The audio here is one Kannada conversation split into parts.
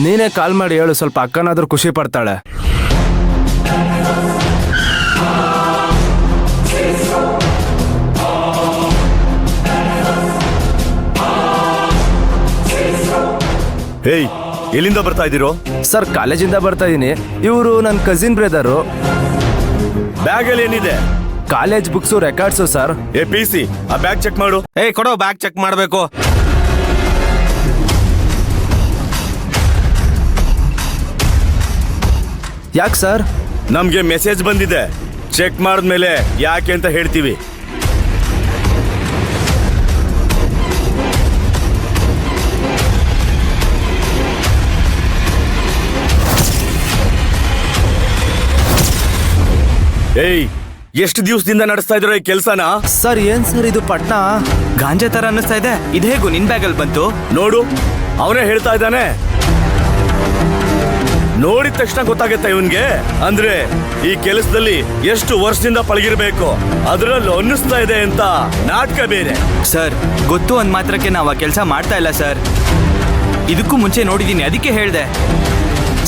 ನೀನೇ ಕಾಲ್ ಮಾಡಿ ಹೇಳು, ಸ್ವಲ್ಪ ಅಕ್ಕನಾದ್ರೂ ಖುಷಿ ಪಡ್ತಾಳೆ. ಹೇಯ್, ಎಲ್ಲಿಂದ ಬರ್ತಾ ಇದ್ದೀರೋ? ಸರ್, ಕಾಲೇಜಿಂದ ಬರ್ತಾ ಇದೀನಿ. ಇವರು ನನ್ನ ಕಸಿನ್ ಬ್ರದರು. ಬ್ಯಾಗ್ ಅಲ್ಲಿ ಏನಿದೆ? College books, records sir. ಏ PC, ಆ ಬ್ಯಾಗ್ ಚೆಕ್ ಮಾಡು. ಕೊಡೋ, ಬ್ಯಾಗ್ ಚೆಕ್ ಮಾಡಬೇಕು. ಯಾಕೆ ಸರ್? ನಮ್ಗೆ ಮೆಸೇಜ್ ಬಂದಿದೆ. ಚೆಕ್ ಮಾಡಿದ್ಮೇಲೆ ಯಾಕೆ ಅಂತ ಹೇಳ್ತೀವಿ. ಏಯ್, ಎಷ್ಟು ದಿವಸದಿಂದ ನಡೆಸ್ತಾ ಇದ್ರು ಈ ಕೆಲ್ಸನ? ಸರ್, ಏನ್ ಸರ್ ಇದು ಪಟ್ನ ಗಾಂಜಾ ತರ ಅನ್ನಿಸ್ತಾ ಇದೆ. ಇದು ಹೇಗೂ ನಿನ್ ಬ್ಯಾಗ್ ಅಲ್ಲಿ ಬಂತು? ನೋಡು, ಅವನೇ ಹೇಳ್ತಾ ಇದ್ದಾನೆ. ನೋಡಿದ ತಕ್ಷಣ ಗೊತ್ತಾಗತ್ತೆ ಇವನ್ಗೆ. ಅಂದ್ರೆ ಈ ಕೆಲಸದಲ್ಲಿ ಎಷ್ಟು ವರ್ಷದಿಂದ ಪಳಗಿರ್ಬೇಕು, ಅದರಲ್ಲೂ ಅನ್ನಿಸ್ತಾ ಇದೆ ಅಂತ ನಾಟಕ ಬೇರೆ. ಸರ್, ಗೊತ್ತು ಅಂದ್ ಮಾತ್ರಕ್ಕೆ ನಾವು ಆ ಕೆಲಸ ಮಾಡ್ತಾ ಇಲ್ಲ ಸರ್. ಇದಕ್ಕೂ ಮುಂಚೆ ನೋಡಿದೀನಿ, ಅದಕ್ಕೆ ಹೇಳ್ದೆ.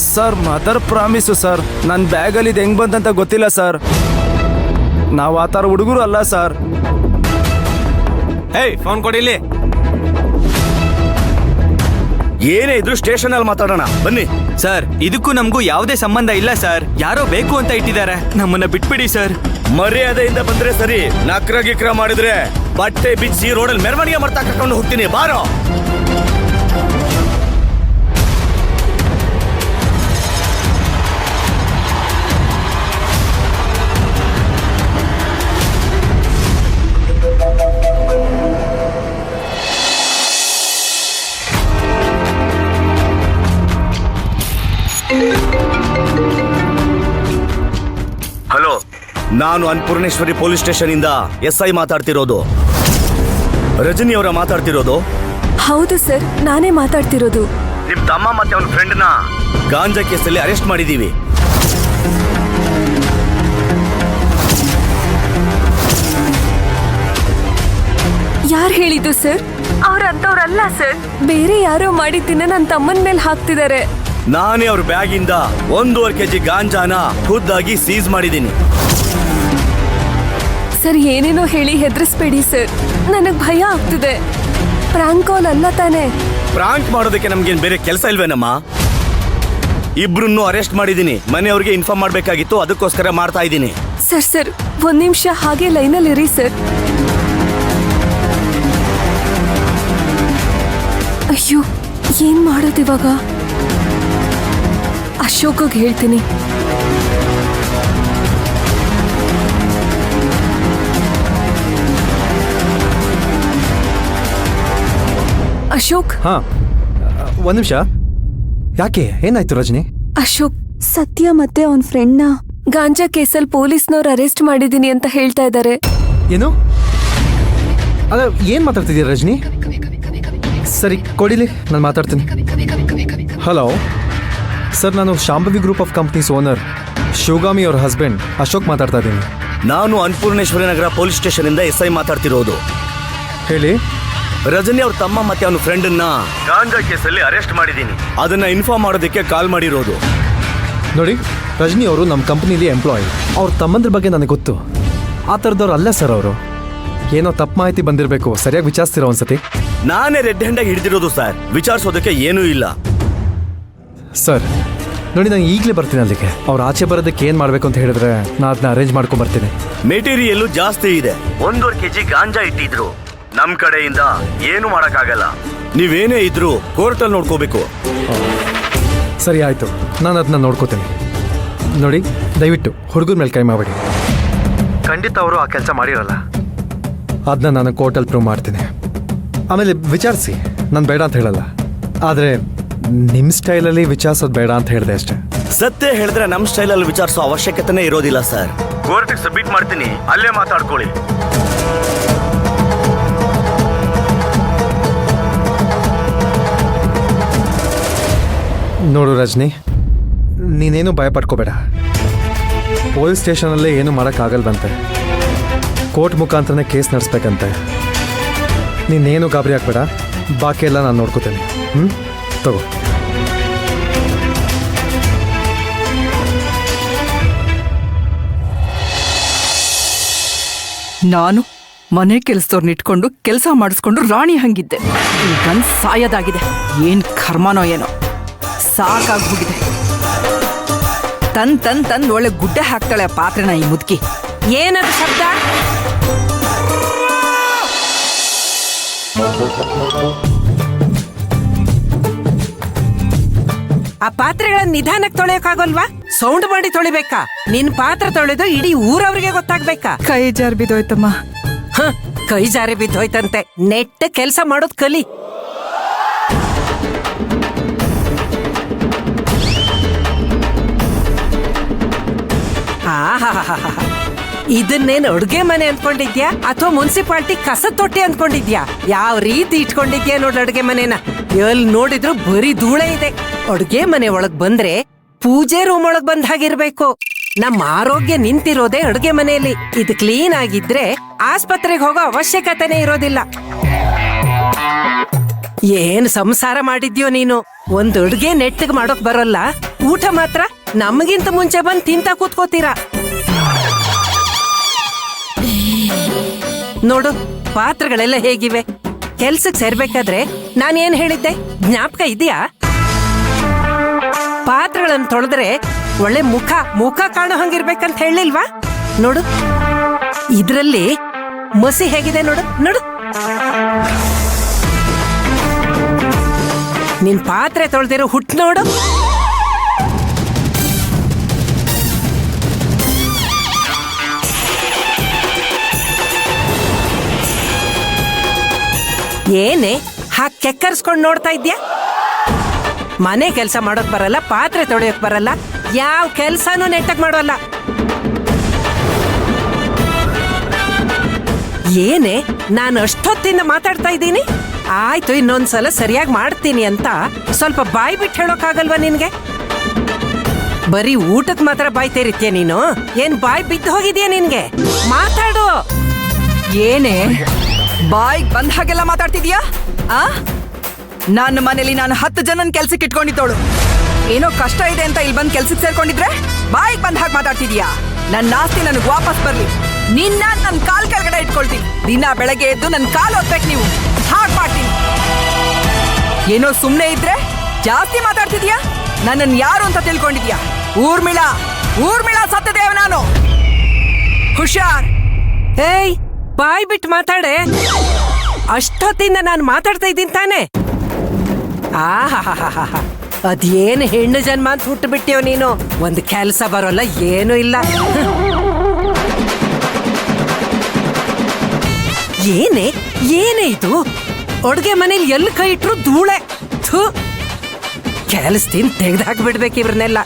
Sir, mother promise sir. ನನ್ನ ಬ್ಯಾಗಲ್ಲಿ ಇದು ಹೆಂಗ್ ಬಂತಂತ ಗೊತ್ತಿಲ್ಲ ಸರ್. ನಾವು ಆ ಥರ ಹುಡುಗರು ಅಲ್ಲ ಸರ್. ಫೋನ್ ಕೊಡಿಲಿ. ಏನೇ ಇದ್ರು ಸ್ಟೇಷನ್ ಅಲ್ಲಿ ಮಾತಾಡೋಣ ಬನ್ನಿ. ಸರ್, ಇದಕ್ಕೂ ನಮಗೂ ಯಾವುದೇ ಸಂಬಂಧ ಇಲ್ಲ ಸರ್. ಯಾರೋ ಬೇಕು ಅಂತ ಇಟ್ಟಿದ್ದಾರೆ. ನಮ್ಮನ್ನ ಬಿಟ್ಬಿಡಿ ಸರ್. ಮರ್ಯಾದೆಯಿಂದ ಬಂದ್ರೆ ಸರಿ. ನಕ್ರ ಗಿಕ್ರ ಮಾಡಿದ್ರೆ ಬಟ್ಟೆ ಬಿಚ್ಚಿ ರೋಡಲ್ಲಿ ಮೆರವಣಿಗೆ ಮಾಡ್ತಾ ಕರ್ಕೊಂಡು ಹೋಗ್ತೀನಿ. ಬಾರೋ. ಹಲೋ, ನಾನು ಅನ್ನಪೂರ್ಣೇಶ್ವರಿ ಪೊಲೀಸ್ ಸ್ಟೇಷನ್ ಇಂದ SI ಮಾತಾಡ್ತಿರೋದು. ರಜನಿ ಅವರ ಮಾತಾಡ್ತಿರೋದು? ಹೌದು ಸರ್, ನಾನೇ ಮಾತಾಡ್ತಿರೋದು. ನಿಮ್ ತಮ್ಮ ಮತ್ತೆ ಅವನ ಫ್ರೆಂಡ್ನ ಗಾಂಜಾ ಕೇಸಲ್ಲಿ ಅರೆಸ್ಟ್ ಮಾಡಿದೀವಿ. ಯಾರು ಹೇಳಿದ್ದು ಸರ್? ಅವ್ರಂತವ್ರಲ್ಲ ಸರ್. ಬೇರೆ ಯಾರೋ ಮಾಡಿದ್ದನ್ನ ನನ್ನ ತಮ್ಮನ ಮೇಲೆ ಹಾಕ್ತಿದ್ದಾರೆ. ನಾನೇ ಅವ್ರ ಬ್ಯಾಗಿಂದ 1.5 kg ಗಾಂಜಾನ ಖುದ್ದಾಗಿ ಸೀಸ್ ಮಾಡಿದ್ದೀನಿ. ಸರ್, ಏನೇನೋ ಹೇಳಿ ಹೆದರಿಸ್ಬೇಡಿ ಸರ್. ನನಗ್ ಭಯ ಆಗ್ತಿದೆ. ಪ್ರಾಂಕ್ ಕಾಲ್ ಅಲ್ಲ ತಾನೆ? ಪ್ರಾಂಕ್ ಮಾಡೋದಕ್ಕೆ ನಮ್ಗೇನ್ ಬೇರೆ ಕೆಲಸ ಇಲ್ವೇನಮ್ಮ? ಇಬ್ರನ್ನು ಅರೆಸ್ಟ್ ಮಾಡಿದ್ದೀನಿ. ಮನೆಯವ್ರಿಗೆ ಇನ್ಫಾರ್ಮ್ ಮಾಡ್ಬೇಕಾಗಿತ್ತು, ಅದಕ್ಕೋಸ್ಕರ ಮಾಡ್ತಾ ಇದ್ದೀನಿ. ಸರ್, ಒಂದ್ ನಿಮಿಷ ಹಾಗೆ ಲೈನಲ್ಲಿ ಇರಿ ಸರ್. ಅಯ್ಯೋ, ಏನ್ ಮಾಡೋದಿವಾಗ? ಅಶೋಕ್ಗೆ ಹೇಳ್ತೀನಿ. ಅಶೋಕ್. ಹಾ, ಒಂದ್ ನಿಮಿಷ. ಯಾಕೆ, ಏನಾಯ್ತು ರಜನಿ? ಅಶೋಕ್, ಸತ್ಯ ಮತ್ತೆ ಅವನ್ ಫ್ರೆಂಡ್ನ ಗಾಂಜಾ ಕೇಸಲ್ಲಿ ಪೊಲೀಸ್ನವ್ರು ಅರೆಸ್ಟ್ ಮಾಡಿದೀನಿ ಅಂತ ಹೇಳ್ತಾ ಇದ್ದಾರೆ. ಏನು? ಅಲ್ಲ, ಏನ್ ಮಾತಾಡ್ತಿದ್ದೀರ ರಜನಿ? ಸರಿ, ಕೊಡಿಲಿ, ನಾನು ಮಾತಾಡ್ತೀನಿ. ಹಲೋ ಸರ್, ನಾನು Shambhavi group of companies owner Shivagami ಅವ್ರ ಹಸ್ಬೆಂಡ್ ಅಶೋಕ್ ಮಾತಾಡ್ತಾ ಇದ್ದೀನಿ. ನಾನು ಅನ್ನಪೂರ್ಣೇಶ್ವರಿ ನಗರ ಪೊಲೀಸ್ ಸ್ಟೇಷನ್ ಇಂದ SI ಮಾತಾಡ್ತಿರೋದು. ಹೇಳಿ. ರಜನಿ ಅವ್ರ ತಮ್ಮ ಮತ್ತೆ ಅವನ ಫ್ರೆಂಡನ್ನ ಗಾಂಜಾ ಕೇಸಲ್ಲಿ ಅರೆಸ್ಟ್ ಮಾಡಿದ್ದೀನಿ. ಅದನ್ನ ಇನ್ಫಾರ್ಮ್ ಮಾಡೋದಕ್ಕೆ ಕಾಲ್ ಮಾಡಿರೋದು. ನೋಡಿ, ರಜನಿ ಅವರು ನಮ್ಮ ಕಂಪ್ನಿಲಿ ಎಂಪ್ಲಾಯ್. ಅವ್ರ ತಮ್ಮಂದ್ರ ಬಗ್ಗೆ ನನಗೆ ಗೊತ್ತು. ಆ ಥರದವ್ರು ಅಲ್ಲ ಸರ್ ಅವರು. ಏನೋ ತಪ್ಪು ಮಾಹಿತಿ ಬಂದಿರಬೇಕು. ಸರಿಯಾಗಿ ವಿಚಾರಿಸ್ತೀರಾ ಒಂದ್ಸತಿ? ನಾನೇ ರೆಡ್ ಹ್ಯಾಂಡಾಗಿ ಹಿಡಿದಿರೋದು ಸರ್. ವಿಚಾರಿಸೋದಕ್ಕೆ ಏನೂ ಇಲ್ಲ ಸರ್. ನೋಡಿ, ನಾನು ಈಗಲೇ ಬರ್ತೀನಿ ಅಲ್ಲಿಗೆ. ಅವ್ರು ಆಚೆ ಬರೋದಕ್ಕೆ ಏನು ಮಾಡಬೇಕು ಅಂತ ಹೇಳಿದ್ರೆ ನಾನು ಅದನ್ನ ಅರೇಂಜ್ ಮಾಡ್ಕೊಂಡು ಬರ್ತೀನಿ. ಮೆಟೀರಿಯಲ್ ಜಾಸ್ತಿ ಇದೆ. 1.5 kg ಗಾಂಜಾ ಇಟ್ಟಿದ್ರು. ನಮ್ ಕಡೆಯಿಂದ ಏನು ಮಾಡಕ್ಕಾಗಲ್ಲ. ನೀವೇನೇ ಇದ್ರು ಕೋರ್ಟಲ್ಲಿ ನೋಡ್ಕೋಬೇಕು. ಸರಿ, ಆಯಿತು, ನಾನು ಅದನ್ನ ನೋಡ್ಕೋತೀನಿ. ನೋಡಿ, ದಯವಿಟ್ಟು ಹುಡುಗರ ಮೇಲೆ ಕೈ ಮಾಡಬೇಡಿ. ಖಂಡಿತ ಅವರು ಆ ಕೆಲಸ ಮಾಡಿರಲ್ಲ. ಅದನ್ನ ನಾನು ಕೋರ್ಟಲ್ಲಿ ಪ್ರೂವ್ ಮಾಡ್ತೀನಿ. ಆಮೇಲೆ ವಿಚಾರಿಸಿ, ನಾನು ಬೇಡ ಅಂತ ಹೇಳಲ್ಲ. ಆದರೆ ನಿಮ್ಮ ಸ್ಟೈಲಲ್ಲಿ ವಿಚಾರಿಸೋದು ಬೇಡ ಅಂತ ಹೇಳಿದೆ ಅಷ್ಟೇ. ಸತ್ಯ ಹೇಳಿದ್ರೆ ನಮ್ಮ ಸ್ಟೈಲಲ್ಲಿ ವಿಚಾರಿಸೋ ಅವಶ್ಯಕತೆನೇ ಇರೋದಿಲ್ಲ ಸರ್. ಕೋರ್ಟಿಗೆ ಸಬ್ಮಿಟ್ ಮಾಡ್ತೀನಿ, ಅಲ್ಲೇ ಮಾತಾಡ್ಕೊಳ್ಳಿ. ನೋಡು ರಜನಿ, ನೀನೇನು ಭಯ ಪಡ್ಕೋಬೇಡ. ಪೊಲೀಸ್ ಸ್ಟೇಷನಲ್ಲೇ ಏನು ಮಾಡೋಕ್ಕಾಗಲ್ವಂತೆ. Court ಮುಖಾಂತರನೇ case ನಡೆಸ್ಬೇಕಂತೆ. ನೀನೇನು ಗಾಬರಿ ಆಗಬೇಡ. ಬಾಕಿ ಎಲ್ಲ ನಾನು ನೋಡ್ಕೋತೇನೆ. ತಗೋ. ನಾನು ಮನೆ ಕೆಲಸದವ್ರನ್ನ ಇಟ್ಕೊಂಡು ಕೆಲಸ ಮಾಡಿಸ್ಕೊಂಡು ರಾಣಿ ಹಂಗಿದ್ದೆ ಈಗ ಸಾಯೋದಾಗಿದೆ. ಏನ್ ಕರ್ಮನೋ ಏನೋ, ಸಾಕಾಗ್ಬಿಟ್ಟಿದೆ. ತಂದ್ ಒಳ್ಳೆ ಗುಡ್ಡೆ ಹಾಕ್ತಾಳೆ ಆ ಪಾತ್ರೆನ ಈ ಮುದುಕಿ. ಏನದು ಶಬ್ದ? ಆ ಪಾತ್ರೆಗಳನ್ನ ನಿಧಾನಕ್ಕೆ ತೊಳೆಯೋಕ್ಕಾಗಲ್ವಾ? ಸೌಂಡ್ ಮಾಡಿ ತೊಳಿಬೇಕಾ? ನಿನ್ ಪಾತ್ರೆ ತೊಳೆದು ಇಡೀ ಊರವ್ರಿಗೆ ಗೊತ್ತಾಗ್ಬೇಕಾ? ಕೈ ಜಾರ್ ಬಿದ್ದೋಯ್ತಮ್ಮ. ಕೈ ಜಾರಿ ಬಿದ್ದೋಯ್ತಂತೆ. ನೆಟ್ಟ ಕೆಲ್ಸ ಮಾಡೋದ್ ಕಲಿ. ಇದನ್ನೇನ್ ಅಡ್ಗೆ ಮನೆ ಅನ್ಕೊಂಡಿದ್ಯಾ ಅಥವಾ ಮುನ್ಸಿಪಾಲ್ಟಿ ಕಸದ ತೊಟ್ಟಿ ಅನ್ಕೊಂಡಿದ್ಯಾ? ಯಾವ ರೀತಿ ಇಟ್ಕೊಂಡಿದ್ಯಾ ನೋಡ್ ಅಡ್ಗೆ ಮನೆನ. ಎಲ್ ನೋಡಿದ್ರು ಬರೀ ಧೂಳೆ ಇದೆ. ಅಡ್ಗೆ ಮನೆ ಒಳಗ್ ಬಂದ್ರೆ ಪೂಜೆ ರೂಮ್ ಒಳಗ್ ಬಂದ್ ಹಾಗಿರ್ಬೇಕು. ನಮ್ಮ ಆರೋಗ್ಯ ನಿಂತಿರೋದೇ ಅಡ್ಗೆ ಮನೆಯಲ್ಲಿ. ಇದು ಕ್ಲೀನ್ ಆಗಿದ್ರೆ ಆಸ್ಪತ್ರೆಗೆ ಹೋಗೋ ಅವಶ್ಯಕತೆನೇ ಇರೋದಿಲ್ಲ. ಏನ್ ಸಂಸಾರ ಮಾಡಿದ್ಯೋ ನೀನು. ಒಂದ್ ಅಡ್ಗೆ ನೆಟ್ಟಗ್ ಮಾಡೋಕ್ ಬರೋಲ್ಲ, ಊಟ ಮಾತ್ರ ನಮಗಿಂತ ಮುಂಚೆ ಬಂದ್ ತಿಂತ ಕೂತ್ಕೋತೀರಾ. ನೋಡು ಪಾತ್ರೆಗಳೆಲ್ಲ ಹೇಗಿವೆ. ಕೆಲ್ಸಕ್ ಸೇರ್ಬೇಕಾದ್ರೆ ನಾನೇನ್ ಹೇಳಿದ್ದೆ ಜ್ಞಾಪಕ ಇದೆಯಾ? ಪಾತ್ರೆಗಳನ್ನ ತೊಳೆದ್ರೆ ಒಳ್ಳೆ ಮುಖ ಕಾಣೋ ಹಂಗಿರ್ಬೇಕಂತ ಹೇಳಿಲ್ವಾ? ನೋಡು ಇದ್ರಲ್ಲಿ ಮಸಿ ಹೇಗಿದೆ ನೋಡು ನೋಡು. ನಿನ್ ಪಾತ್ರೆ ತೊಳೆದಿರೋ ಹುಟ್ಟು ನೋಡು. ಏನೇ ಹಾಕ್ ಕೆಕ್ಕರ್ಸ್ಕೊಂಡ್ ನೋಡ್ತಾ ಇದ್ಯಾ? ಮನೆ ಕೆಲ್ಸ ಮಾಡೋಕ್ ಬರಲ್ಲ, ಪಾತ್ರೆ ತೊಳೆಯೋಕ್ ಬರಲ್ಲ, ಯಾವ ಕೆಲ್ಸನೂ ನೆಟ್ಟಕ್ ಮಾಡೋಲ್ಲ. ಏನೇ ನಾನು ಅಷ್ಟೊತ್ತಿಂದ ಮಾತಾಡ್ತಾ ಇದ್ದೀನಿ. ಆಯ್ತು, ಇನ್ನೊಂದ್ಸಲ ಸರಿಯಾಗಿ ಮಾಡ್ತೀನಿ ಅಂತ ಸ್ವಲ್ಪ ಬಾಯ್ ಬಿಟ್ಟು ಹೇಳೋಕ್ಕಾಗಲ್ವಾ ನಿನ್ಗೆ? ಬರೀ ಊಟಕ್ ಮಾತ್ರ ಬಾಯ್ ತೆರಿತ್ಯ ನೀನು. ಏನ್ ಬಾಯ್ ಬಿದ್ದು ಹೋಗಿದ್ಯಾ ನಿನ್ಗೆ? ಮಾತಾಡು. ಏನೇ ಬಾಯಿಗೆ ಬಂದ ಹಾಗೆಲ್ಲ ಮಾತಾಡ್ತಿದ್ಯಾ? ನನ್ನ ಮನೇಲಿ ನಾನು 10 ಜನನ್ ಕೆಲ್ಸಕ್ಕೆ ಇಟ್ಕೊಂಡಿದ್ದೋಳು. ಏನೋ ಕಷ್ಟ ಇದೆ ಅಂತ ಇಲ್ಲಿ ಬಂದ್ ಕೆಲ್ಸಕ್ಕೆ ಸೇರ್ಕೊಂಡಿದ್ರೆ ಬಾಯಿಗೆ ಬಂದ ಹಾಗೆ ಮಾತಾಡ್ತಿದ್ಯಾ? ನನ್ನ ಆಸ್ತಿ ನನಗೆ ವಾಪಸ್ ಬರ್ಲಿ. ನಿನ್ನ ನನ್ನ ಕಾಲ್ ಕೆಳಗಡೆ ಇಟ್ಕೊಳ್ತೀನಿ. ದಿನ ಬೆಳಗ್ಗೆ ಎದ್ದು ನನ್ನ ಕಾಲ್ ಒತ್ಬೇಕು ನೀವು. ಹಾಗೆ ಮಾಡ್ತೀನಿ. ಏನೋ ಸುಮ್ನೆ ಇದ್ರೆ ಜಾಸ್ತಿ ಮಾತಾಡ್ತಿದ್ಯಾ? ನನ್ನನ್ನು ಯಾರು ಅಂತ ತಿಳ್ಕೊಂಡಿದ್ಯಾ? ಊರ್ಮಿಳಾ ಸತ್ಯದೇವ ನಾನು. ಹುಷಾರ್. ಏಯ್ ಬಾಯ್ ಬಿಟ್ಟು ಮಾತಾಡೆ. ಅಷ್ಟೊತ್ತಿಂದ ನಾನು ಮಾತಾಡ್ತಾ ಇದ್ದೀನಿ ತಾನೆ. ಅದೇನು ಹೆಣ್ಣು ಜನ್ಮ ಅಂತ ಹುಟ್ಟು ಬಿಟ್ಟಿಯೋ ನೀನು. ಒಂದು ಕೆಲಸ ಬರೋಲ್ಲ, ಏನೂ ಇಲ್ಲ. ಏನೇ ಇದು? ಅಡ್ಗೆ ಮನೇಲಿ ಎಲ್ಲಿ ಕೈ ಇಟ್ರು ಧೂಳೆ. ಕೆಲಸದಿಂದ ತೆಗೆದು ಹಾಕ್ಬಿಡ್ಬೇಕು ಇವ್ರನ್ನೆಲ್ಲ.